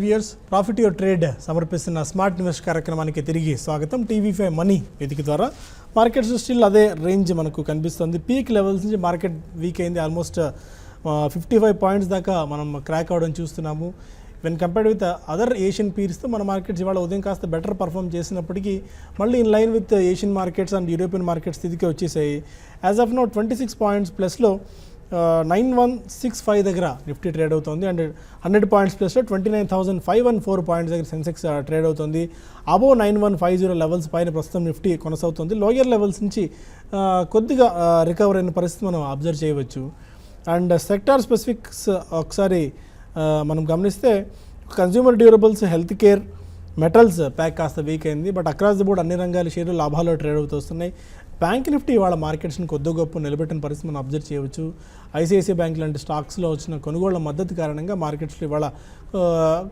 Viewers profit your trade సమర్పిస్తున్న smart invest కార్యక్రమానికి తిరిగి స్వాగతం. టీవీ5 మనీ వేదిక ద్వారా మార్కెట్స్ స్టిల్ అదే రేంజ్ మనకు కనిపిస్తుంది. పీక్ లెవెల్స్ నుంచి మార్కెట్ వీక్ అయింది. ఆల్మోస్ట్ 55 పాయింట్స్ దాకా మనం క్రాక్ అవ్వడం చూస్తున్నాము. When compared with other Asian పీర్స్తో మన మార్కెట్స్ ఇవాళ ఉదయం కాస్త బెటర్ పర్ఫామ్ చేసినప్పటికీ మళ్ళీ in line with Asian markets and European markets స్థితికి వచ్చేసాయి. యాజ్ ఆఫ్ నో 26 పాయింట్స్ ప్లస్లో 9165 దగ్గర నిఫ్టీ ట్రేడ్ అవుతుంది. అండ్ 100 పాయింట్స్ ప్లస్లో 29,514 పాయింట్స్ దగ్గర సెన్సెక్స్ ట్రేడ్ అవుతుంది. అబోవ్ 9150 లెవెల్స్ పైన ప్రస్తుతం నిఫ్టీ కొనసాగుతుంది. లోయర్ లెవెల్స్ నుంచి కొద్దిగా రికవర్ అయిన పరిస్థితి మనం అబ్జర్వ్ చేయవచ్చు. అండ్ సెక్టార్ స్పెసిఫిక్స్ ఒకసారి మనం గమనిస్తే consumer durables, health care, metals pack కాస్త వీక్ అయింది. బట్ అక్రాస్ ది బోర్డ్ అన్ని రంగాల షేర్లు లాభాల్లో ట్రేడ్ అవుతూ వస్తున్నాయి. బ్యాంక్ నిఫ్టీ ఇవాళ మార్కెట్స్ని కొద్ది గొప్ప నిలబెట్టిన పరిస్థితి మనం అబ్జర్వ్ చేయవచ్చు. ఐసిఐసిఐ బ్యాంక్ లాంటి స్టాక్స్లో వచ్చిన కొనుగోళ్ల మద్దతు కారణంగా మార్కెట్స్లో ఇవాళ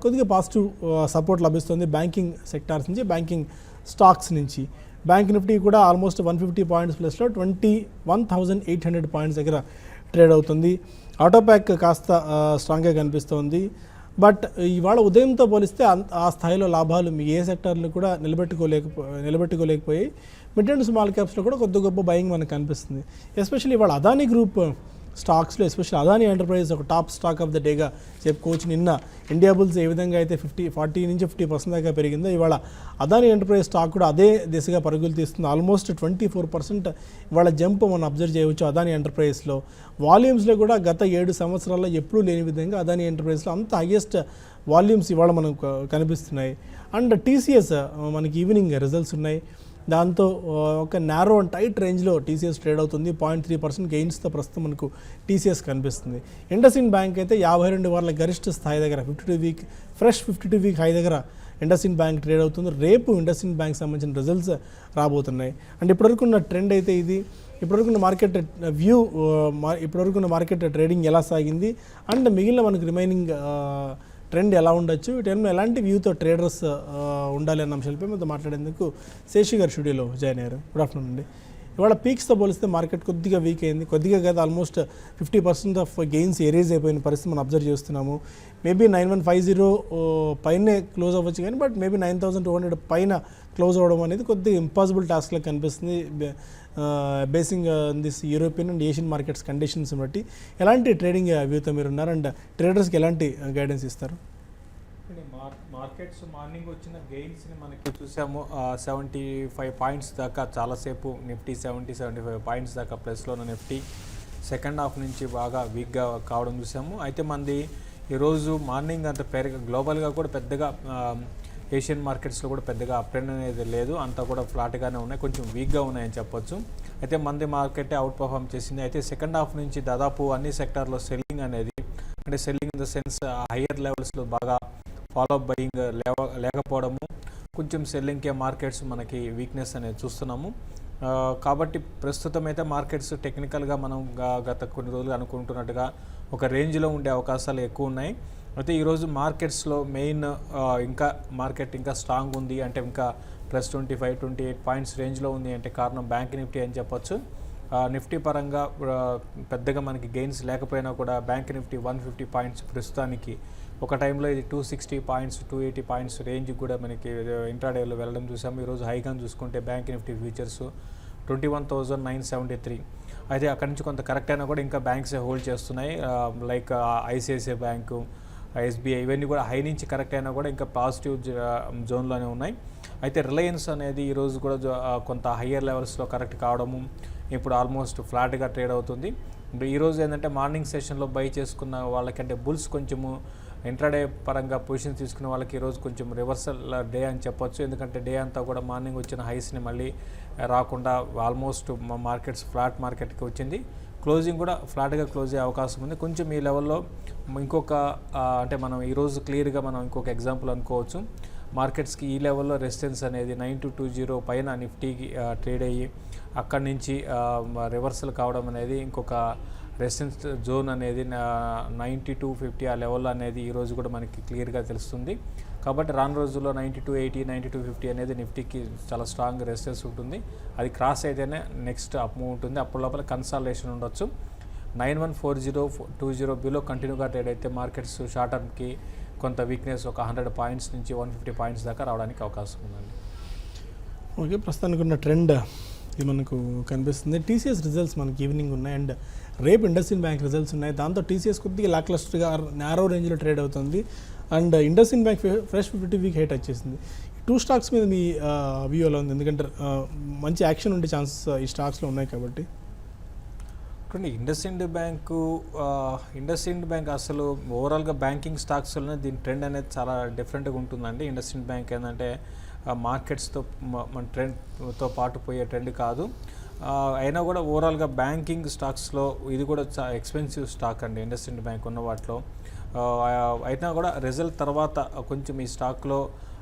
కొద్దిగా పాజిటివ్ సపోర్ట్ లభిస్తుంది బ్యాంకింగ్ సెక్టార్స్ నుంచి, బ్యాంకింగ్ స్టాక్స్ నుంచి. బ్యాంక్ నిఫ్టీ కూడా ఆల్మోస్ట్ 150 పాయింట్స్ ప్లస్లో 21,800 పాయింట్స్ దగ్గర ట్రేడ్ అవుతుంది. ఆటో ప్యాక్ కాస్త స్ట్రాంగ్గా కనిపిస్తోంది. బట్ ఇవాళ ఉదయంతో పోలిస్తే ఆ స్థాయిలో లాభాలు మీ ఏ సెక్టార్లు కూడా నిలబెట్టుకోలేకపోయాయి. మిడ్ అండ్ స్మాల్ క్యాప్స్లో కూడా కొద్ది గొప్ప బయింగ్ మనకు కనిపిస్తుంది. ఎస్పెషల్లీ ఇవాళ అదానీ గ్రూప్ స్టాక్స్లో, ఎస్పెషల్లీ అదానీ ఎంటర్ప్రైజెస్ ఒక టాప్ స్టాక్ ఆఫ్ ద డేగా చెప్పుకోవచ్చు. నిన్న ఇండియా బుల్స్ ఏ విధంగా అయితే 40 నుంచి 50% దాకా పెరిగిందో ఇవాళ అదానీ ఎంటర్ప్రైజ్ స్టాక్ కూడా అదే దిశగా పరుగులు తీస్తుంది. ఆల్మోస్ట్ 24% ఇవాళ జంప్ మనం అబ్జర్వ్ చేయవచ్చు అదానీ ఎంటర్ప్రైజెస్లో. వాల్యూమ్స్లో కూడా గత 7 సంవత్సరాల్లో ఎప్పుడూ లేని విధంగా అదానీ ఎంటర్ప్రైజ్లో అంత హైయెస్ట్ వాల్యూమ్స్ ఇవాళ మనకు కనిపిస్తున్నాయి. అండ్ టీసీఎస్ మనకి ఈవినింగ్ రిజల్ట్స్ ఉన్నాయి. దాంతో ఒక నారో అండ్ టైట్ రేంజ్లో టీసీఎస్ ట్రేడ్ అవుతుంది. 0.3% గెయిన్స్తో ప్రస్తుతం మనకు టీసీఎస్ కనిపిస్తుంది. ఇండస్ఇండ్ బ్యాంక్ అయితే 52 వారాల గరిష్ట స్థాయి దగ్గర 52 వీక్ హై దగ్గర ఇండస్ఇండ్ బ్యాంక్ ట్రేడ్ అవుతుంది. రేపు ఇండస్ఇండ్ బ్యాంక్ సంబంధించిన రిజల్ట్స్ రాబోతున్నాయి. అండ్ ఇప్పటివరకు ఉన్న ట్రెండ్ అయితే ఇది. ఇప్పటివరకున్న మార్కెట్ వ్యూ, ఇప్పటివరకున్న మార్కెట్ ట్రేడింగ్ ఎలా సాగింది అండ్ మిగిలిన మనకు రిమైనింగ్ ట్రెండ్ ఎలా ఉండొచ్చు, వీటిలో ఎలాంటి వ్యూతో ట్రేడర్స్ ఉండాలి అన్న అంశాలపై మనతో మాట్లాడేందుకు శేషి గారు స్టూడియోలో జాయిన్ అయ్యారు. గుడ్ ఆఫ్టర్నూన్ అండి. ఇవాళ పీక్స్తో పోలిస్తే మార్కెట్ కొద్దిగా వీక్ అయింది. కొద్దిగా కదా ఆల్మోస్ట్ 50% ఆఫ్ గెయిన్స్ ఎరేజ్ అయిపోయిన పరిస్థితి మనం అబ్జర్వ్ చేస్తున్నాము. మేబీ 9150 పైనే క్లోజ్ అవ్వచ్చు కానీ బట్ మేబీ 9200 పైన క్లోజ్ అవ్వడం అనేది కొద్దిగా ఇంపాసిబుల్ టాస్క్లా కనిపిస్తుంది. Basing this European and Asian markets conditions బట్టి ఎలాంటి ట్రేడింగ్ వ్యూతో మీరు ఉన్నారు అండ్ ట్రేడర్స్కి ఎలాంటి గైడెన్స్ ఇస్తారు? మార్కెట్స్ మార్నింగ్ వచ్చిన గెయిన్స్ని మనకి చూసాము. 75 పాయింట్స్ దాకా చాలాసేపు నిఫ్టీ 75 పాయింట్స్ దాకా ప్లస్లో ఉన్న నిఫ్టీ సెకండ్ హాఫ్ నుంచి బాగా వీక్గా కావడం చూసాము. అయితే మనది ఈరోజు మార్నింగ్ అంత గ్లోబల్గా కూడా పెద్దగా ఏషియన్ మార్కెట్స్లో కూడా పెద్దగా అప్ ట్రెండ్ అనేది లేదు, అంతా కూడా ఫ్లాట్గానే ఉన్నాయి, కొంచెం వీక్గా ఉన్నాయని చెప్పొచ్చు. అయితే మంది మార్కెటే అవుట్ పర్ఫామ్ చేసింది. అయితే సెకండ్ హాఫ్ నుంచి దాదాపు అన్ని సెక్టార్లో సెల్లింగ్ అనేది, అంటే selling in the sense higher లెవెల్స్లో బాగా ఫాలో అప్ బయింగ్ లేకపోవడము, కొంచెం సెల్లింగ్కే మార్కెట్స్ మనకి వీక్నెస్ అనేది చూస్తున్నాము. కాబట్టి ప్రస్తుతం అయితే మార్కెట్స్ టెక్నికల్గా మనం గత కొన్ని రోజులు అనుకుంటున్నట్టుగా ఒక రేంజ్లో ఉండే అవకాశాలు ఎక్కువ ఉన్నాయి. అయితే ఈరోజు మార్కెట్స్లో మెయిన్ ఇంకా మార్కెట్ ఇంకా స్ట్రాంగ్ ఉంది అంటే ఇంకా +25-28 పాయింట్స్ రేంజ్లో ఉంది అంటే కారణం బ్యాంక్ నిఫ్టీ అని చెప్పొచ్చు. నిఫ్టీ పరంగా పెద్దగా మనకి గెయిన్స్ లేకపోయినా కూడా బ్యాంక్ నిఫ్టీ 150 పాయింట్స్ ప్రస్తుతానికి, ఒక టైంలో ఇది 260 పాయింట్స్ 280 పాయింట్స్ రేంజ్ కూడా మనకి ఇంట్రాడేలో వెళ్ళడం చూసాము. ఈరోజు హైగా చూసుకుంటే బ్యాంక్ నిఫ్టీ ఫ్యూచర్స్ 21,973. అయితే అక్కడి నుంచి కొంత కరెక్ట్ అయినా కూడా ఇంకా బ్యాంక్సే హోల్డ్ చేస్తున్నాయి. లైక్ ఐసిఐసిఐ బ్యాంకు, ఎస్బీఐ ఇవన్నీ కూడా హై నుంచి కరెక్ట్ అయినా కూడా ఇంకా పాజిటివ్ జోన్లోనే ఉన్నాయి. అయితే రిలయన్స్ అనేది ఈరోజు కూడా కొంత హయ్యర్ లెవెల్స్లో కరెక్ట్ కావడము, ఇప్పుడు ఆల్మోస్ట్ ఫ్లాట్గా ట్రేడ్ అవుతుంది. ఈరోజు ఏంటంటే మార్నింగ్ సెషన్లో బై చేసుకున్న వాళ్ళకంటే బుల్స్ కొంచెము ఇంట్రాడే పరంగా పొజిషన్ తీసుకున్న వాళ్ళకి ఈరోజు కొంచెం రివర్సల్ డే అని చెప్పొచ్చు. ఎందుకంటే డే అంతా కూడా మార్నింగ్ వచ్చిన హైస్ని మళ్ళీ రాకుండా ఆల్మోస్ట్ మార్కెట్స్ ఫ్లాట్ మార్కెట్కి వచ్చింది. క్లోజింగ్ కూడా ఫ్లాట్గా క్లోజ్ అయ్యే అవకాశం ఉంది. కొంచెం ఈ లెవెల్లో ఇంకొక అంటే మనం ఈరోజు క్లియర్గా మనం ఇంకొక ఎగ్జాంపుల్ అనుకోవచ్చు. మార్కెట్స్కి ఈ లెవెల్లో రెసిస్టెన్స్ అనేది 9220 పైన నిఫ్టీకి ట్రేడ్ అయ్యి అక్కడి నుంచి రివర్సల్ కావడం అనేది ఇంకొక రెసిస్టెన్స్ జోన్ అనేది 9250 ఆ లెవెల్ అనేది ఈరోజు కూడా మనకి క్లియర్గా తెలుస్తుంది. కాబట్టి రాను రోజుల్లో 9280, 9250 అనేది నిఫ్టీకి చాలా స్ట్రాంగ్ రెసిస్టెన్స్ ఉంటుంది. అది క్రాస్ అయితేనే నెక్స్ట్ అప్ మూవ్ ఉంటుంది. అప్పుడు లోపల కన్సాలిడేషన్ ఉండొచ్చు. 914020 బిలో కంటిన్యూగా ట్రేడ్ అయితే మార్కెట్స్ షార్ట్ టర్మ్కి కొంత వీక్నెస్ ఒక 100 పాయింట్స్ నుంచి 150 పాయింట్స్ దాకా రావడానికి అవకాశం ఉందండి. ఓకే, ప్రస్తుతానికి ఉన్న ట్రెండ్ ఇది మనకు కనిపిస్తుంది. టీసీఎస్ రిజల్ట్స్ మనకి ఈవినింగ్ ఉన్నాయి అండ్ రేపు ఇండస్ఇండ్ బ్యాంక్ రిజల్ట్స్ ఉన్నాయి. దాంతో టీసీఎస్ కొద్దిగా లాక్లస్టర్గా నారో రేంజ్లో ట్రేడ్ అవుతుంది and IndusInd bank fresh 50 week height వచ్చేసింది. టూ స్టాక్స్ మీద మీ వ్యూలో ఉంది, ఎందుకంటే మంచి యాక్షన్ ఉండే ఛాన్సెస్ ఈ స్టాక్స్లో ఉన్నాయి కాబట్టి. ఇండస్ఇండ్ బ్యాంక్ అసలు ఓవరాల్గా బ్యాంకింగ్ స్టాక్స్లోనే దీని ట్రెండ్ అనేది చాలా డిఫరెంట్గా ఉంటుందండి. ఇండస్ఇండ్ బ్యాంక్ ఏంటంటే మార్కెట్స్తో మన ట్రెండ్తో పాటు పోయే ట్రెండ్ కాదు. అయినా కూడా ఓవరాల్గా బ్యాంకింగ్ స్టాక్స్లో ఇది కూడా చాలా ఎక్స్పెన్సివ్ స్టాక్ అండి ఇండస్ఇండ్ బ్యాంక్ ఉన్న వాటిలో. అయినా కూడా రిజల్ట్ తర్వాత కొంచెం ఈ స్టాక్లో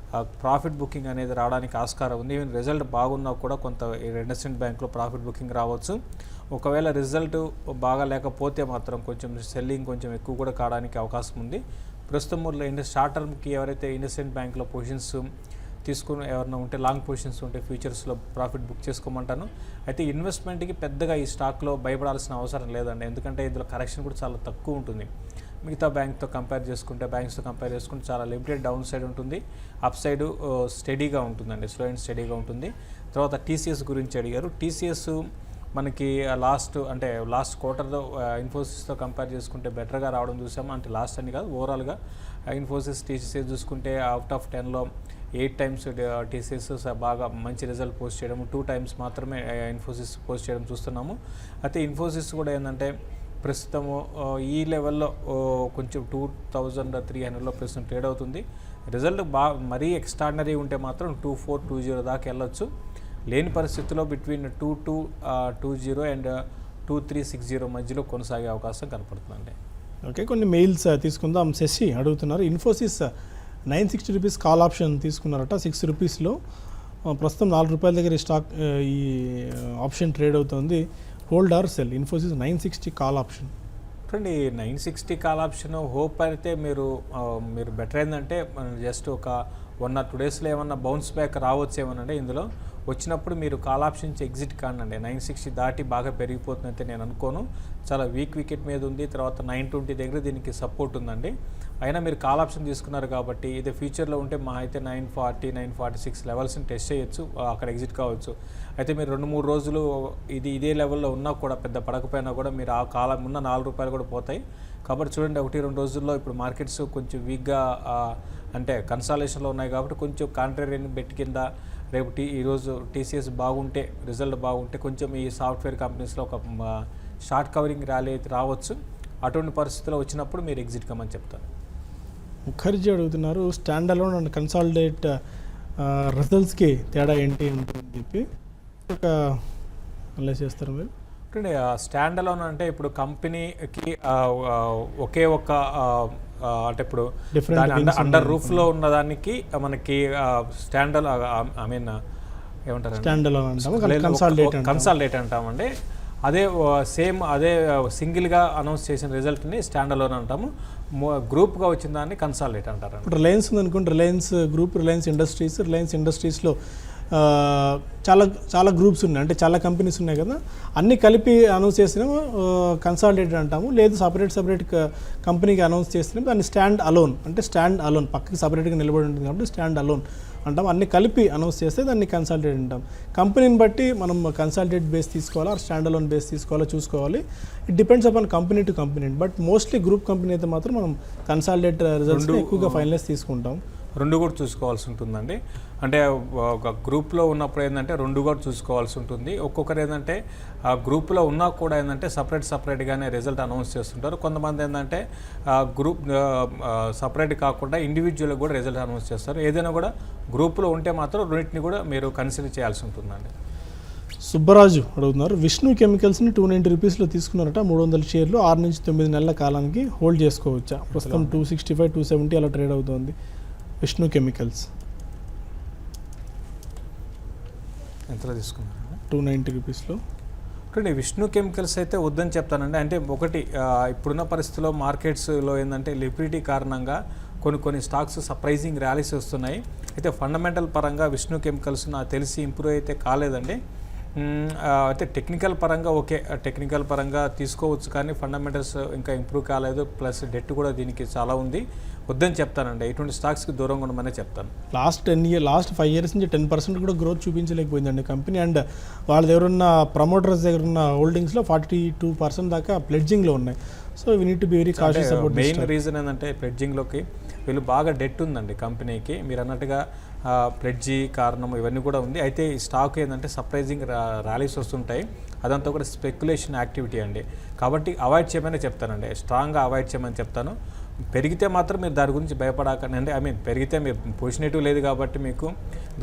ప్రాఫిట్ బుకింగ్ అనేది రావడానికి ఆస్కారం ఉంది. ఈవెన్ రిజల్ట్ బాగున్నా కూడా కొంత ఇండస్ఇండ్ బ్యాంక్లో ప్రాఫిట్ బుకింగ్ రావచ్చు. ఒకవేళ రిజల్ట్ బాగా లేకపోతే మాత్రం కొంచెం సెల్లింగ్ కొంచెం ఎక్కువ కూడా కావడానికి అవకాశం ఉంది. ప్రస్తుతం షార్ట్ టర్మ్కి ఎవరైతే ఇండస్ఇండ్ బ్యాంక్లో పొజిషన్స్ తీసుకుని ఎవరైనా ఉంటే లాంగ్ పొజిషన్స్ ఉంటే ఫ్యూచర్స్లో ప్రాఫిట్ బుక్ చేసుకోమంటాను. అయితే ఇన్వెస్ట్మెంట్కి పెద్దగా ఈ స్టాక్లో భయపడాల్సిన అవసరం లేదండి, ఎందుకంటే ఇందులో కరెక్షన్ కూడా చాలా తక్కువ ఉంటుంది. మిగతా బ్యాంక్స్తో కంపేర్ చేసుకుంటే చాలా లిమిటెడ్ డౌన్ సైడ్ ఉంటుంది, అప్ సైడ్ స్టడీగా ఉంటుందండి, స్లో అండ్ స్టడీగా ఉంటుంది. తర్వాత టీసీఎస్ గురించి అడిగారు. టీసీఎస్ మనకి లాస్ట్ క్వార్టర్లో ఇన్ఫోసిస్తో కంపేర్ చేసుకుంటే బెటర్గా రావడం చూసాము. అంటే లాస్ట్ అని కాదు, ఓవరాల్గా ఇన్ఫోసిస్ టీసీఎస్ చూసుకుంటే అవుట్ ఆఫ్ 10లో 8 times టీసీఎస్ బాగా మంచి రిజల్ట్ పోస్ట్ చేయడము, 2 times మాత్రమే ఇన్ఫోసిస్ పోస్ట్ చేయడం చూస్తున్నాము. అయితే ఇన్ఫోసిస్ కూడా ఏంటంటే ప్రస్తుతము ఈ లెవెల్లో కొంచెం 2300లో ప్రస్తుతం ట్రేడ్ అవుతుంది. రిజల్ట్ మరీ ఎక్స్ట్రాడినరీ ఉంటే మాత్రం 2420 దాకా వెళ్ళొచ్చు. లేని పరిస్థితుల్లో బిట్వీన్ 2220 అండ్ 2360 మధ్యలో కొనసాగే అవకాశం కనపడుతుందండి. ఓకే, కొన్ని మెయిల్స్ తీసుకుందాం. శశి అడుగుతున్నారు, ఇన్ఫోసిస్ 960 రూపీస్ కాల్ ఆప్షన్ తీసుకున్నారట 6 రూపీస్లో. ప్రస్తుతం 4 రూపాయల దగ్గర ఈ స్టాక్ ఈ ఆప్షన్ ట్రేడ్ అవుతుంది. Hold are cell Infosys 960 call option? చూడండి, 960 కాల్ ఆప్షన్ హోప్ అయితే మీరు బెటర్ ఏంటంటే జస్ట్ ఒక 1 or 2 daysలో ఏమన్నా బౌన్స్ బ్యాక్ రావచ్చేమోనండి. ఇందులో వచ్చినప్పుడు మీరు కాల్ ఆప్షన్ నుంచి ఎగ్జిట్ కాండి. 960 దాటి బాగా పెరిగిపోతుందంటే నేను అనుకోను. చాలా వీక్ వికెట్ మీద ఉంది. తర్వాత 920 దగ్గర దీనికి సపోర్ట్ ఉందండి. అయినా మీరు కాల్ ఆప్షన్ తీసుకున్నారు కాబట్టి ఇది ఫ్యూచర్లో ఉంటే మా అయితే 940, 946 లెవెల్స్ని టెస్ట్ చేయొచ్చు, అక్కడ ఎగ్జిట్ కావచ్చు. అయితే మీరు 2-3 రోజులు ఇదే లెవెల్లో ఉన్నా కూడా పెద్ద పడకపోయినా కూడా మీరు ఆ కాలం ఉన్న 4 రూపాయలు కూడా పోతాయి. కాబట్టి చూడండి, 1-2 రోజుల్లో ఇప్పుడు మార్కెట్స్ కొంచెం వీక్గా అంటే కన్సాలేషన్లో ఉన్నాయి కాబట్టి కొంచెం కాంట్రేరియన్ బెట్ కింద రేపు ఈరోజు టీసీఎస్ బాగుంటే, రిజల్ట్ బాగుంటే కొంచెం ఈ సాఫ్ట్వేర్ కంపెనీస్లో ఒక షార్ట్ కవరింగ్ ర్యాలీ అయితే రావచ్చు. అటువంటి పరిస్థితుల్లో వచ్చినప్పుడు మీరు ఎగ్జిట్ కమ్మని చెప్తాను. ముఖర్జీ అడుగుతున్నారు, స్టాండ్ అలోన్ అండ్ కన్సాలిడేట్ రిజల్ట్స్కి తేడా ఏంటి ఉంటుందని చెప్పి ఒక అనలైజ్ చేస్తారు మీరు. అంటే స్టాండ్ అలోన్ అంటే ఇప్పుడు కంపెనీకి ఒకే ఒక అంటే ఇప్పుడు అండర్ రూఫ్లో ఉన్నదానికి మనకి స్టాండ్ ఏమంటారు, స్టాండ్ అలోన్ అంటాము, కన్సాలిడేట్ అంటామండి. అదే సింగిల్గా అనౌన్స్ చేసిన రిజల్ట్ని స్టాండ్ అలోన్ అంటాము. గ్రూప్గా వచ్చిన దాన్ని కన్సాలిడేట్ అంటారు. ఇప్పుడు రిలయన్స్ ఉందనుకోండి, రిలయన్స్ గ్రూప్, రిలయన్స్ ఇండస్ట్రీస్లో చాలా గ్రూప్స్ ఉన్నాయి, అంటే చాలా కంపెనీస్ ఉన్నాయి కదా, అన్నీ కలిపి అనౌన్స్ చేసినాము కన్సాలిడేటెడ్ అంటాము. లేదు సపరేట్ కంపెనీకి అనౌన్స్ చేసినాము దాన్ని స్టాండ్ అలోన్ పక్కకి సపరేట్గా నిలబడి ఉంటుంది కాబట్టి స్టాండ్ అలోన్ అంటాం. అన్ని కలిపి అనౌన్స్ చేస్తే దాన్ని కన్సాలిడేట్ అంటాం. కంపెనీని బట్టి మనం కన్సాలిడేట్ బేస్ తీసుకోవాలా, స్టాండ్ అలోన్ బేస్ తీసుకోవాలా చూసుకోవాలి. It depends upon company to company. But mostly group company అయితే మాత్రం మనం కన్సాలిడేట్ రిజల్ట్స్ ఎక్కువగా ఫైనలైజ్ తీసుకుంటాం. రెండు కూడా చూసుకోవాల్సి ఉంటుందండి. అంటే ఒక గ్రూప్లో ఉన్నప్పుడు ఏంటంటే రెండు కూడా చూసుకోవాల్సి ఉంటుంది. ఒక్కొక్కరు ఏంటంటే ఆ గ్రూప్లో ఉన్నా కూడా ఏంటంటే సపరేట్గానే రిజల్ట్ అనౌన్స్ చేస్తుంటారు. కొంతమంది ఏంటంటే గ్రూప్ సపరేట్ కాకుండా ఇండివిజువల్గా కూడా రిజల్ట్ అనౌన్స్ చేస్తారు. ఏదైనా కూడా గ్రూప్లో ఉంటే మాత్రం రెండింటిని కూడా మీరు కన్సిడర్ చేయాల్సి ఉంటుందండి. సుబ్బరాజు అడుగుతున్నారు, విష్ణు కెమికల్స్ని 290 రూపీస్లో తీసుకున్నారట 300 షేర్లు 6 నుంచి 9 నెలల కాలానికి హోల్డ్ చేసుకోవచ్చా? ప్రస్తుతం 265, 270 అలా ట్రేడ్ అవుతుంది. విష్ణు కెమికల్స్ ఎంతలో తీసుకున్నారు? 290 రూపీస్లో. చూడండి, విష్ణు కెమికల్స్ అయితే వద్దని చెప్తానండి. అంటే ఒకటి ఇప్పుడున్న పరిస్థితుల్లో మార్కెట్స్లో ఏంటంటే లిక్విడిటీ కారణంగా కొన్ని స్టాక్స్ సర్ప్రైజింగ్ ర్యాలీస్ వస్తున్నాయి. అయితే ఫండమెంటల్ పరంగా విష్ణు కెమికల్స్ నాకు తెలిసి ఇంప్రూవ్ అయితే కాలేదండి. అయితే టెక్నికల్ పరంగా ఓకే, టెక్నికల్ పరంగా తీసుకోవచ్చు కానీ ఫండమెంటల్స్ ఇంకా ఇంప్రూవ్ కాలేదు. ప్లస్ డెట్ కూడా దీనికి చాలా ఉంది. వద్దని చెప్తానండి. ఇటువంటి స్టాక్స్కి దూరంగా ఉండమనే చెప్తాను. లాస్ట్ 5 ఇయర్స్ నుంచి 10% కూడా గ్రోత్ చూపించలేకపోయిందండి కంపెనీ. అండ్ వాళ్ళ దగ్గర ఉన్న ప్రమోటర్స్ దగ్గర ఉన్న హోల్డింగ్స్లో 42% దాకా ప్లెడ్జింగ్లో ఉన్నాయి. So we need to be very cautious about this. Main reason ఏంటంటే ప్లెడ్జింగ్లోకి వీళ్ళు బాగా డెట్ ఉందండి కంపెనీకి. మీరు అన్నట్టుగా ప్లెడ్జి కారణం ఇవన్నీ కూడా ఉంది. అయితే ఈ స్టాక్ ఏంటంటే సర్ప్రైజింగ్ ర్యాలీస్ వస్తుంటాయి. అదంతా కూడా స్పెక్యులేషన్ యాక్టివిటీ అండి. కాబట్టి అవాయిడ్ చేయమని చెప్తానండి, స్ట్రాంగ్గా అవాయిడ్ చేయమని చెప్తాను. పెరిగితే మాత్రం మీరు దాని గురించి భయపడకండి. అంటే పెరిగితే మీరు పొజిషనేటివ్ లేదు కాబట్టి మీకు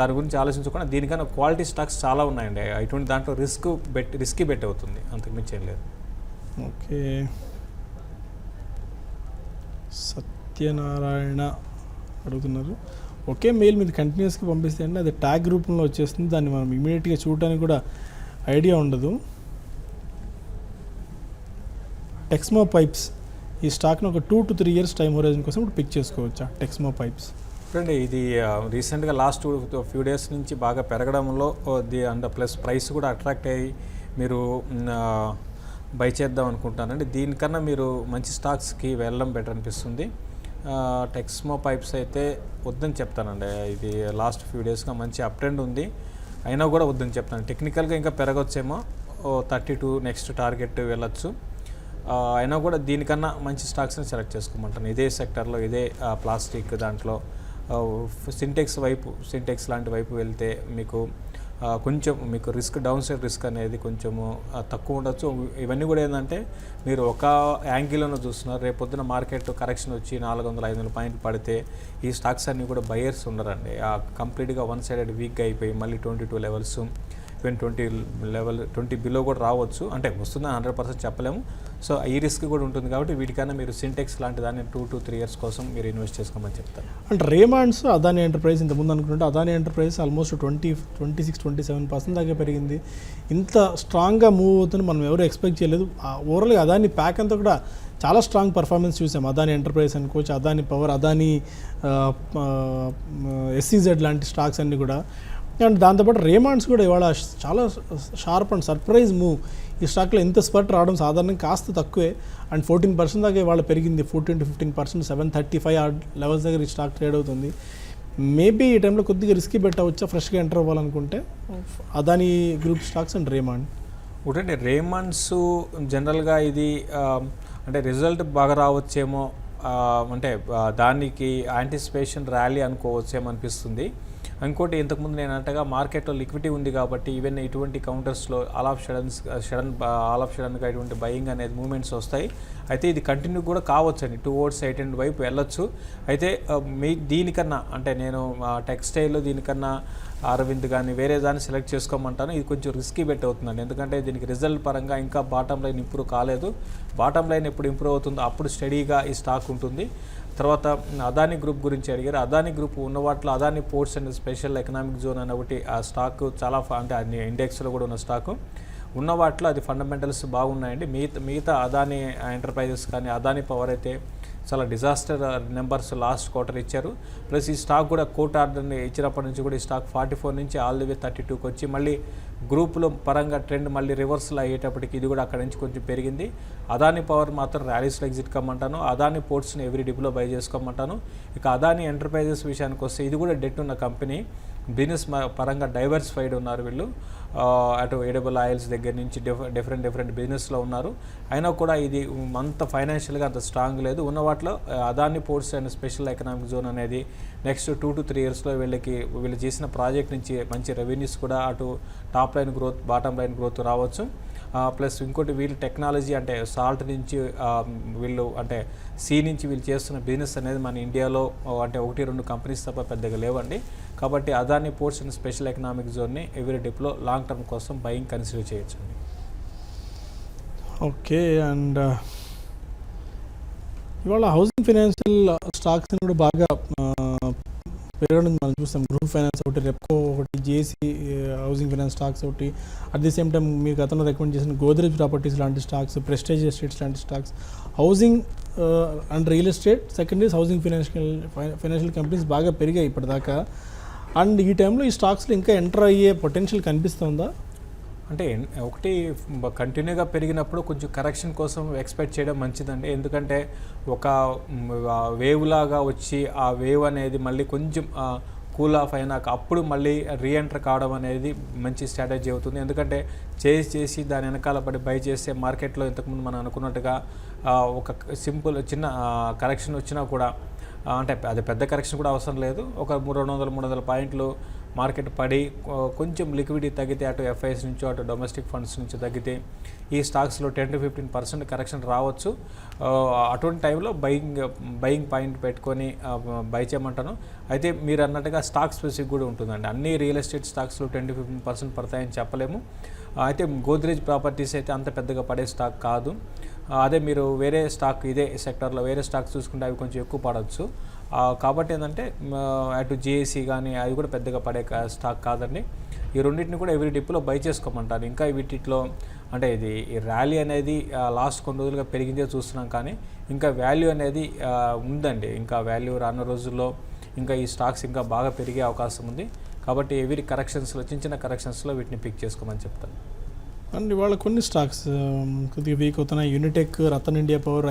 దాని గురించి ఆలోచించకుండా దీనికన్నా క్వాలిటీ స్టాక్స్ చాలా ఉన్నాయండి. ఇటువంటి దాంట్లో రిస్కీ బెట్ అవుతుంది, అంతకుమించి ఏం లేదు. ఓకే, సత్యనారాయణ అడుగుతున్నారు. ఒకే మెయిల్ మీరు కంటిన్యూస్గా పంపిస్తే అండి అది ట్యాగ్ రూపంలో వచ్చేస్తుంది. దాన్ని మనం ఇమీడియట్గా చూడడానికి కూడా ఐడియా ఉండదు. టెక్స్మో పైప్స్ ఈ స్టాక్ని ఒక 2 to 3 years టైం హోరైజన్ కోసం ఇప్పుడు పిక్ చేసుకోవచ్చా టెక్స్మో పైప్స్? చూడండి, ఇది రీసెంట్గా లాస్ట్ ఫ్యూ డేస్ నుంచి బాగా పెరగడంలో అండ్ ప్లస్ ప్రైస్ కూడా అట్రాక్ట్ అయ్యి మీరు బై చేద్దాం అనుకుంటానండి. దీనికన్నా మీరు మంచి స్టాక్స్కి వెళ్ళడం బెటర్ అనిపిస్తుంది. టెక్స్మో పైప్స్ అయితే వద్దని చెప్తానండి. ఇది లాస్ట్ ఫ్యూ డేస్గా మంచి అప్ ట్రెండ్ ఉంది, అయినా కూడా వద్దని చెప్తాను. టెక్నికల్గా ఇంకా పెరగొచ్చేమో, 32 నెక్స్ట్ టార్గెట్ వెళ్ళొచ్చు. అయినా కూడా దీనికన్నా మంచి స్టాక్స్ని సెలెక్ట్ చేసుకోమంటాను. ఇదే సెక్టర్లో, ఇదే ప్లాస్టిక్ దాంట్లో సింటెక్స్ లాంటి వైపు వెళ్తే మీకు కొంచెం మీకు డౌన్ సైడ్ రిస్క్ అనేది కొంచెము తక్కువ ఉండొచ్చు. ఇవన్నీ కూడా ఏంటంటే మీరు ఒక యాంగిల్లోనే చూస్తున్నారు. రేపొద్దున మార్కెట్ కరెక్షన్ వచ్చి 400-500 పాయింట్లు పడితే ఈ స్టాక్స్ అన్నీ కూడా బయర్స్ ఉండరండి. కంప్లీట్గా వన్ సైడెడ్ వీక్గా అయిపోయి మళ్ళీ 22 లెవెల్స్, ఈవెన్ 20 బిలో కూడా రావచ్చు. అంటే వస్తుందని 100% చెప్పలేము. సో ఈ రిస్క్ కూడా ఉంటుంది కాబట్టి వీటికన్నా మీరు సింటెక్స్ లాంటి దాన్ని 2 to 3 years కోసం మీరు ఇన్వెస్ట్ చేసుకోమని చెప్తారు. అంటే రేమాండ్స్ అదాని ఎంటర్ప్రైజ్ ఇంతకుముందు అనుకుంటే అదాని ఎంటర్ప్రైజ్ ఆల్మోస్ట్ 26-27% దాకా పెరిగింది. ఇంత స్ట్రాంగ్గా మూవ్ అవుతుంది మనం ఎవరు ఎక్స్పెక్ట్ చేయలేదు. ఓవరాల్గా అదాని ప్యాక్ అంతా కూడా చాలా స్ట్రాంగ్ పర్ఫార్మెన్స్ చూసాం. అదాని ఎంటర్ప్రైజ్ అనుకోవచ్చు, అదాని పవర్, అదాని ఎస్సీజెడ్ లాంటి స్టాక్స్ అన్నీ కూడా. అండ్ దాంతోపాటు రేమాండ్స్ కూడా ఇవాళ చాలా షార్ప్ అండ్ సర్ప్రైజ్ మూవ్. ఈ స్టాక్లో ఎంత స్పర్ట్ రావడం సాధారణంగా కాస్త తక్కువే. అండ్ 14% దాకా ఇవాళ పెరిగింది, 14 to 15%, 735 లెవెల్స్ దగ్గర ఈ స్టాక్ ట్రేడ్ అవుతుంది. మేబీ ఈ టైంలో కొద్దిగా రిస్కీ పెట్టవచ్చా ఫ్రెష్గా ఎంటర్ అవ్వాలనుకుంటే Adani group stocks and Raymond? ఒకటండి, రేమాండ్స్ జనరల్గా ఇది అంటే రిజల్ట్ బాగా రావచ్చేమో, అంటే దానికి యాంటిసిపేషన్ ర్యాలీ అనుకోవచ్చేమో అనిపిస్తుంది. ఇంకోటి, ఇంతకుముందు నేను అంటగా మార్కెట్లో లిక్విడిటీ ఉంది కాబట్టి ఈవెన్ ఇటువంటి కౌంటర్స్లో ఆల్ ఆఫ్ సడన్గా ఇటువంటి బయింగ్ అనేది మూమెంట్స్ వస్తాయి. అయితే ఇది కంటిన్యూ కూడా కావచ్చండి, టువర్డ్స్ 8 వైపు వెళ్ళొచ్చు. అయితే దీనికన్నా అంటే నేను టెక్స్టైల్లో దీనికన్నా అరవింద్ కానీ వేరే దాన్ని సెలెక్ట్ చేసుకోమంటాను. ఇది కొంచెం రిస్కీ బెట్ అవుతుందండి, ఎందుకంటే దీనికి రిజల్ట్ పరంగా ఇంకా బాటమ్ లైన్ ఇంప్రూవ్ కాలేదు. బాటమ్ లైన్ ఎప్పుడు ఇంప్రూవ్ అవుతుందో అప్పుడు స్టడీగా ఈ స్టాక్ ఉంటుంది. తర్వాత అదాని గ్రూప్ గురించి అడిగారు. అదాని గ్రూప్ ఉన్న వాటిలో Adani ports and special economic zone అనే ఒకటి ఆ స్టాక్ చాలా అంటే అన్ని ఇండెక్స్లో కూడా ఉన్న స్టాకు ఉన్న వాటిలో అది ఫండమెంటల్స్ బాగున్నాయండి. మిగతా అదాని ఎంటర్ప్రైజెస్ కానీ అదాని పవర్ అయితే చాలా డిజాస్టర్ నెంబర్స్ లాస్ట్ క్వార్టర్ ఇచ్చారు. ప్లస్ ఈ స్టాక్ కూడా కోర్ట్ ఆర్డర్ని ఇచ్చినప్పటి నుంచి కూడా ఈ స్టాక్ 44 నుంచి ఆల్ ది వే 32కి వచ్చి మళ్ళీ గ్రూపులో పరంగా ట్రెండ్ మళ్ళీ రివర్సల్ అయ్యేటప్పటికి ఇది కూడా అక్కడి నుంచి కొంచెం పెరిగింది. అదాని పవర్ మాత్రం ర్యాలీస్లో ఎగ్జిట్ కమ్మంటాను. అదాని పోర్ట్స్ని ఎవ్రీ డిప్లో బై చేసుకోమంటాను. ఇక అదాని ఎంటర్ప్రైజెస్ విషయానికి వస్తే ఇది కూడా డెట్ ఉన్న కంపెనీ, బిజినెస్ పరంగా డైవర్సిఫైడ్ ఉన్నారు వీళ్ళు. అటు ఎడబుల్ ఆయిల్స్ దగ్గర నుంచి డిఫరెంట్ బిజినెస్లో ఉన్నారు. అయినా కూడా ఇది అంత ఫైనాన్షియల్గా అంత స్ట్రాంగ్ లేదు. ఉన్న వాటిలో Adani ports and special economic zone అనేది నెక్స్ట్ 2 to 3 yearsలో వీళ్ళు చేసిన ప్రాజెక్ట్ నుంచి మంచి రెవెన్యూస్ కూడా అటు top line growth, bottom line growth రావచ్చు. ప్లస్ ఇంకోటి వీళ్ళు టెక్నాలజీ అంటే సాల్ట్ నుంచి వీళ్ళు అంటే సీ నుంచి వీళ్ళు చేస్తున్న బిజినెస్ అనేది మన ఇండియాలో అంటే 1-2 కంపెనీస్ తప్ప పెద్దగా లేవండి. కాబట్టి Adani ports and special economic జోన్ని ఎవ్రీ డిప్లో లాంగ్ టర్మ్ కోసం బయింగ్ కన్సిడర్ చేయొచ్చండి. ఓకే, అండ్ ఇవాళ హౌసింగ్ ఫైనాన్షియల్ స్టాక్స్ కూడా బాగా పెరగడం మనం చూస్తాం. గ్రూప్ ఫైనాన్స్ ఒకటి, రెప్కో ఒకటి, జేసీ హౌసింగ్ ఫైనాన్స్ స్టాక్స్ ఒకటి. అట్ ది సేమ్ టైం మీరు గతంలో రికమెండ్ చేసిన గోద్రేజ్ ప్రాపర్టీస్ లాంటి స్టాక్స్, ప్రెస్టేజ్ ఎస్టేట్స్ లాంటి stocks, housing and real estate, second is housing financial companies బాగా పెరిగాయి ఇప్పటిదాకా. అండ్ ఈ టైంలో ఈ స్టాక్స్లో ఇంకా ఎంటర్ అయ్యే పొటెన్షియల్ కనిపిస్తుందా? అంటే ఒకటి కంటిన్యూగా పెరిగినప్పుడు కొంచెం కరెక్షన్ కోసం ఎక్స్పెక్ట్ చేయడం మంచిదండి. ఎందుకంటే ఒక వేవ్ లాగా వచ్చి ఆ వేవ్ అనేది మళ్ళీ కొంచెం కూల్ ఆఫ్ అయినాక అప్పుడు మళ్ళీ రీఎంటర్ కావడం అనేది మంచి స్ట్రాటజీ అవుతుంది. ఎందుకంటే చేసి దాని వెనకాల పడి బై చేస్తే మార్కెట్లో ఇంతకుముందు మనం అనుకున్నట్టుగా ఒక సింపుల్ చిన్న కరెక్షన్ వచ్చినా కూడా అంటే అది పెద్ద కరెక్షన్ కూడా అవసరం లేదు. ఒక 200-300 పాయింట్లు మార్కెట్ పడి కొంచెం లిక్విడిటీ తగ్గితే అటు ఎఫ్ఐఎస్ నుంచి అటు డొమెస్టిక్ ఫండ్స్ నుంచి తగ్గితే ఈ స్టాక్స్లో 10-15% కరెక్షన్ రావచ్చు. అటువంటి టైంలో బయింగ్ పాయింట్ పెట్టుకొని బై చేయమంటాను. అయితే మీరు అన్నట్టుగా స్టాక్ స్పెసిఫిక్ కూడా ఉంటుందండి. అన్ని రియల్ ఎస్టేట్ స్టాక్స్లో 10-15% పడతాయని చెప్పలేము. అయితే గోద్రేజ్ ప్రాపర్టీస్ అయితే అంత పెద్దగా పడే స్టాక్ కాదు. అదే మీరు వేరే స్టాక్ ఇదే సెక్టర్లో వేరే స్టాక్ చూసుకుంటే అవి కొంచెం ఎక్కువ పడవచ్చు. కాబట్టి ఏంటంటే అటు జిఐసి కానీ అవి కూడా పెద్దగా పడే స్టాక్ కాదండి. ఈ రెండింటిని కూడా ఎవ్రీ డిప్లో బై చేసుకోమంటారు. ఇంకా వీటిలో అంటే ఈ ర్యాలీ అనేది లాస్ట్ కొన్ని రోజులుగా పెరిగిందే చూస్తున్నాం, కానీ ఇంకా వాల్యూ అనేది ఉందండి. ఇంకా వాల్యూ రానున్న రోజుల్లో ఇంకా ఈ స్టాక్స్ ఇంకా బాగా పెరిగే అవకాశం ఉంది. కాబట్టి ఎవ్రీ కరెక్షన్స్లో చిన్న కరెక్షన్స్లో వీటిని పిక్ చేసుకోమని చెప్తాను. అండ్ ఇవాళ కొన్ని స్టాక్స్ కొద్దిగా వీక్ అవుతున్నాయి. Unitech, Ratan India power,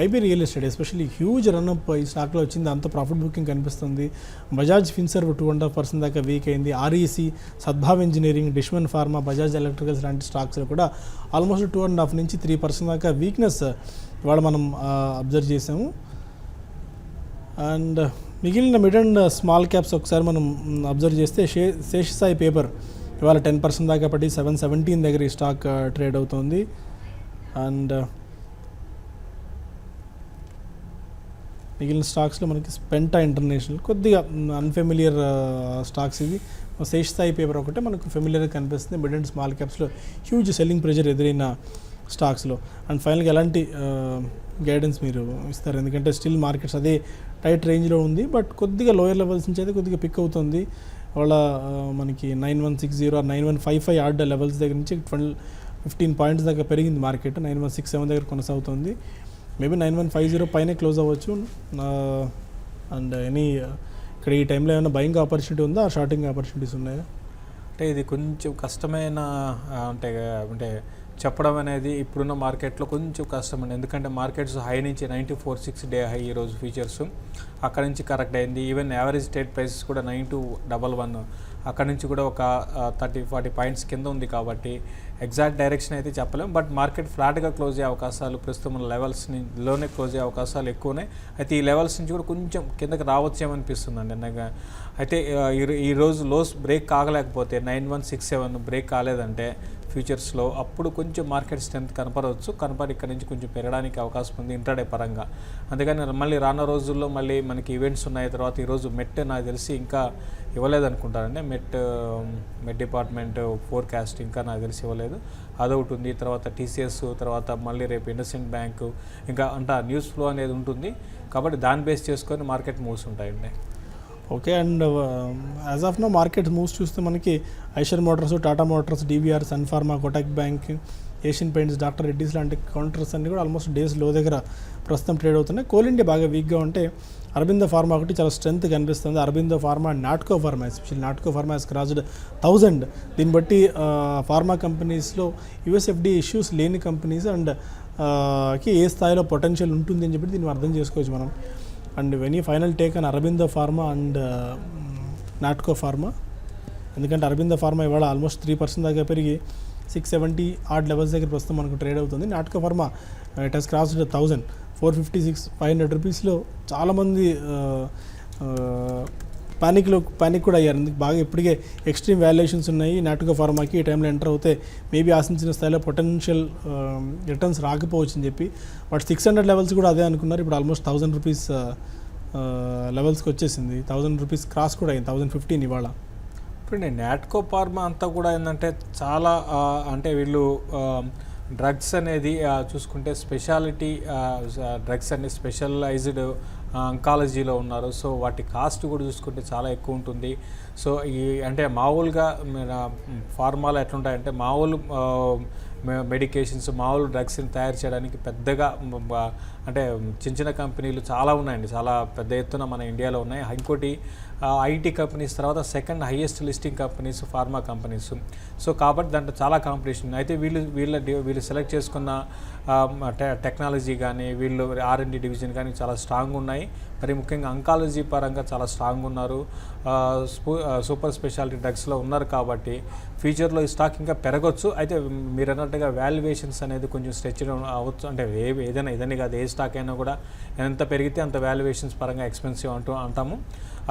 IB real estate especially huge run up ఈ స్టాక్లో వచ్చింది. అంత ప్రాఫిట్ బుకింగ్ కనిపిస్తుంది. బజాజ్ ఫిన్సర్వ్ 2.5% దాకా వీక్ అయింది. REC, Sadbhav engineering, Dishman pharma, Bajaj electricals లాంటి స్టాక్స్లో కూడా ఆల్మోస్ట్ 2.5 నుంచి 3% దాకా వీక్నెస్ ఇవాళ మనం అబ్జర్వ్ చేసాము. అండ్ మిగిలిన మిడ్ అండ్ స్మాల్ క్యాప్స్ ఒకసారి మనం అబ్జర్వ్ చేస్తే శేషసాయి పేపర్ ఇవాళ 10% దాకా పడి 717 దగ్గర ఈ స్టాక్ ట్రేడ్ అవుతుంది. అండ్ మిగిలిన స్టాక్స్లో మనకి స్పెంటా ఇంటర్నేషనల్ కొద్దిగా అన్ఫెమిలియర్ స్టాక్స్. ఇది శేషసాయి పేపర్ ఒకటే మనకు ఫెమిలియర్గా కనిపిస్తుంది. మిడ్ అండ్ స్మాల్ క్యాప్స్లో హ్యూజ్ సెల్లింగ్ ప్రెషర్ ఎదురైన స్టాక్స్లో. అండ్ ఫైనల్గా ఎలాంటి గైడెన్స్ మీరు ఇస్తారు? ఎందుకంటే స్టిల్ మార్కెట్స్ అదే టైట్ రేంజ్లో ఉంది, బట్ కొద్దిగా లోయర్ లెవెల్స్ నుంచి అయితే కొద్దిగా పిక్ అవుతుంది. వాళ్ళ మనకి 9160 or 9155 ఆర్డ్ లెవెల్స్ దగ్గర నుంచి 15 పాయింట్స్ దగ్గర పెరిగింది మార్కెట్. 9167 దగ్గర కొనసాగుతుంది. మేబీ 9150 పైనే క్లోజ్ అవ్వచ్చు. అండ్ ఇక్కడ ఈ టైంలో ఏమైనా బయింగ్ ఆపర్చునిటీ ఉందా, షార్టింగ్ ఆపర్చునిటీస్ ఉన్నాయా? అంటే ఇది కొంచెం కష్టమైన అంటే చెప్పడం అనేది ఇప్పుడున్న మార్కెట్లో కొంచెం కష్టమండి. ఎందుకంటే మార్కెట్స్ హై నుంచి 94.6 డే హై ఈరోజు ఫ్యూచర్స్, అక్కడ నుంచి కరెక్ట్ అయింది. ఈవెన్ యావరేజ్ ట్రేడ్ ప్రైసెస్ కూడా 9211, అక్కడ నుంచి కూడా ఒక 30-40 పాయింట్స్ కింద ఉంది. కాబట్టి ఎగ్జాక్ట్ డైరెక్షన్ అయితే చెప్పలేం, బట్ మార్కెట్ ఫ్లాట్గా క్లోజ్ అయ్యే అవకాశాలు ప్రస్తుతం లెవెల్స్లోనే క్లోజ్ అయ్యే అవకాశాలు ఎక్కువనే. అయితే ఈ లెవెల్స్ నుంచి కూడా కొంచెం కిందకి రావచ్చేమనిపిస్తుందండి. అయితే ఈరోజు లోస్ బ్రేక్ కాగలేకపోతే 9167 బ్రేక్ కాలేదంటే ఫ్యూచర్స్లో అప్పుడు కొంచెం మార్కెట్ స్ట్రెంత్ కనపడి ఇక్కడ నుంచి కొంచెం పెరగడానికి అవకాశం ఉంది ఇంట్రాడే పరంగా. అందుకని మళ్ళీ రానున్న రోజుల్లో మళ్ళీ మనకి ఈవెంట్స్ ఉన్నాయి. తర్వాత ఈరోజు మెట్ నాకు తెలిసి ఇంకా ఇవ్వలేదనుకుంటానండి. మెట్ డిపార్ట్మెంట్ ఫోర్కాస్ట్ ఇంకా నాకు తెలిసి ఇవ్వలేదు, అదొకటి ఉంది. తర్వాత టీసీఎస్, తర్వాత మళ్ళీ రేపు ఇండస్ఇండ్ బ్యాంకు, ఇంకా అంటే న్యూస్ ఫ్లో అనేది ఉంటుంది. కాబట్టి దాన్ని బేస్ చేసుకొని మార్కెట్ మూవ్స్ ఉంటాయండి. Okay. And as of no market moves చూస్తే మనకి Eicher motors, Tata motors, DVR, Sun pharma, Kotak bank, Asian paints, doctor Reddy's లాంటి కౌంటర్స్ అన్ని కూడా ఆల్మోస్ట్ డేస్ లో దగ్గర ప్రస్తుతం ట్రేడ్ అవుతున్నాయి. కోల్ ఇండియా బాగా వీక్గా ఉంటే అరబిందో ఫార్మా ఒకటి చాలా స్ట్రెంత్ కనిపిస్తుంది. Aurobindo pharma, Natco pharma, especially Natco pharma has crossed 1000. దీన్ని బట్టి ఫార్మా కంపెనీస్లో యూఎస్ఎఫ్డీ ఇష్యూస్ లేని కంపెనీస్ అండ్ కి ఏ స్థాయిలో పొటెన్షియల్ ఉంటుంది అని చెప్పి దీన్ని అర్థం చేసుకోవచ్చు మనం. అండ్ వెనీ final take on Aurobindo pharma and Natco pharma, ఎందుకంటే అరబిందో ఫార్మా ఇవాళ ఆల్మోస్ట్ 3% దాకా పెరిగి 670 ఆర్డ్ లెవెల్స్ దగ్గర ప్రస్తుతం మనకు ట్రేడ్ అవుతుంది. Natco pharma it has crossed 1000, 456-500 రూపీస్లో చాలామంది పానిక్ కూడా అయ్యారు. బాగా ఇప్పటికే ఎక్స్ట్రీమ్ వాల్యుయేషన్స్ ఉన్నాయి నాట్కో ఫార్మాకి. ఈ టైంలో ఎంటర్ అవుతే మేబీ ఆశించిన స్థాయిలో పొటెన్షియల్ రిటర్న్స్ రాకపోవచ్చు అని చెప్పి, బట్ 600 లెవెల్స్ కూడా అదే అనుకున్నారు. ఇప్పుడు ఆల్మోస్ట్ 1000 రూపీస్ లెవెల్స్కి వచ్చేసింది. 1000 రూపీస్ క్రాస్ కూడా అయింది, 1015 ఇవాళ. ఇప్పుడు నాట్కో ఫార్మా అంతా కూడా ఏంటంటే చాలా అంటే వీళ్ళు డ్రగ్స్ అనేది చూసుకుంటే స్పెషాలిటీ డ్రగ్స్ అనే స్పెషలైజ్డ్ అంకాలజీలో ఉన్నారు. సో వాటి కాస్ట్ కూడా చూసుకుంటే చాలా ఎక్కువ ఉంటుంది. సో ఈ అంటే మామూలుగా ఫార్మాలు ఎట్లుంటాయంటే మామూలు మెడికేషన్స్, మామూలు డ్రగ్స్ని తయారు చేయడానికి పెద్దగా అంటే చిన్న చిన్న కంపెనీలు చాలా ఉన్నాయండి, చాలా పెద్ద ఎత్తున మన ఇండియాలో ఉన్నాయి. ఇంకోటి ఐటీ కంపెనీస్ తర్వాత second highest listing companies pharma companies. So కాబట్టి దాంట్లో చాలా కాంపిటీషన్. అయితే వీళ్ళు సెలెక్ట్ చేసుకున్న టెక్నాలజీ కానీ వీళ్ళు R&D డివిజన్ కానీ చాలా స్ట్రాంగ్ ఉన్నాయి. మరి ముఖ్యంగా అంకాలజీ పరంగా చాలా స్ట్రాంగ్ ఉన్నారు, సూపర్ స్పెషాలిటీ డ్రగ్స్లో ఉన్నారు. కాబట్టి ఫ్యూచర్లో ఈ స్టాక్ ఇంకా పెరగవచ్చు. అయితే మీరు అన్నట్టుగా వాల్యుయేషన్స్ అనేది కొంచెం స్ట్రెచ్ అవ్వచ్చు. అంటే ఏదైనా కాదు, ఏ స్టాక్ అయినా కూడా ఎంత పెరిగితే అంత వాల్యుయేషన్స్ పరంగా ఎక్స్పెన్సివ్ అంటాము.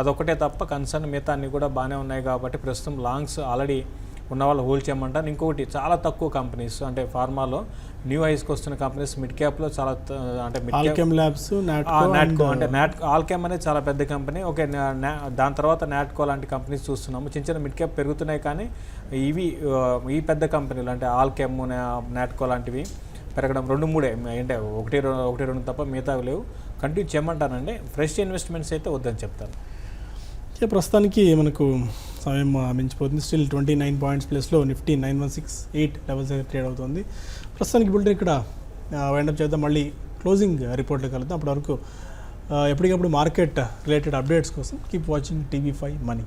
అదొక్కటే తప్ప కన్సర్న్ మిగతా అన్నీ కూడా బాగానే ఉన్నాయి. కాబట్టి ప్రస్తుతం లాంగ్స్ ఆల్రెడీ ఉన్న వాళ్ళు హోల్డ్ చేయమంటారు. ఇంకొకటి చాలా తక్కువ కంపెనీస్ అంటే ఫార్మాలో న్యూ హైస్కి వస్తున్న కంపెనీస్ మిడ్ క్యాప్లో చాలా అంటే ఆల్కెమ్ ల్యాబ్స్, నాట్కో అంటే ఆల్కెమ్ అనేది చాలా పెద్ద కంపెనీ. ఓకే, దాని తర్వాత నాట్కో లాంటి కంపెనీస్ చూస్తున్నాము. చిన్న చిన్న మిడ్ క్యాప్ పెరుగుతున్నాయి, కానీ ఈ పెద్ద కంపెనీలు అంటే ఆల్కెమ్, నాట్కో లాంటివి పెరగడం 2-3 అంటే ఒకటి రెండు తప్ప మిగతా లేవు. కంటిన్యూ చేయమంటానండి. ఫ్రెష్ ఇన్వెస్ట్మెంట్స్ అయితే వద్దని చెప్తాను. ప్రస్తుతానికి మనకు సమయం మించిపోతుంది. స్టిల్ 29 పాయింట్స్ ప్లస్లో నిఫ్టీ 9168 లెవెల్స్ అయితే ట్రేడ్ అవుతుంది. ప్రస్తుతానికి బుల్టర్ ఇక్కడ వైండప్ చేద్దాం. మళ్ళీ క్లోజింగ్ రిపోర్ట్లో కలుద్దాం. అప్పటి వరకు ఎప్పటికప్పుడు మార్కెట్ రిలేటెడ్ అప్డేట్స్ కోసం కీప్ వాచింగ్ TV5 మనీ.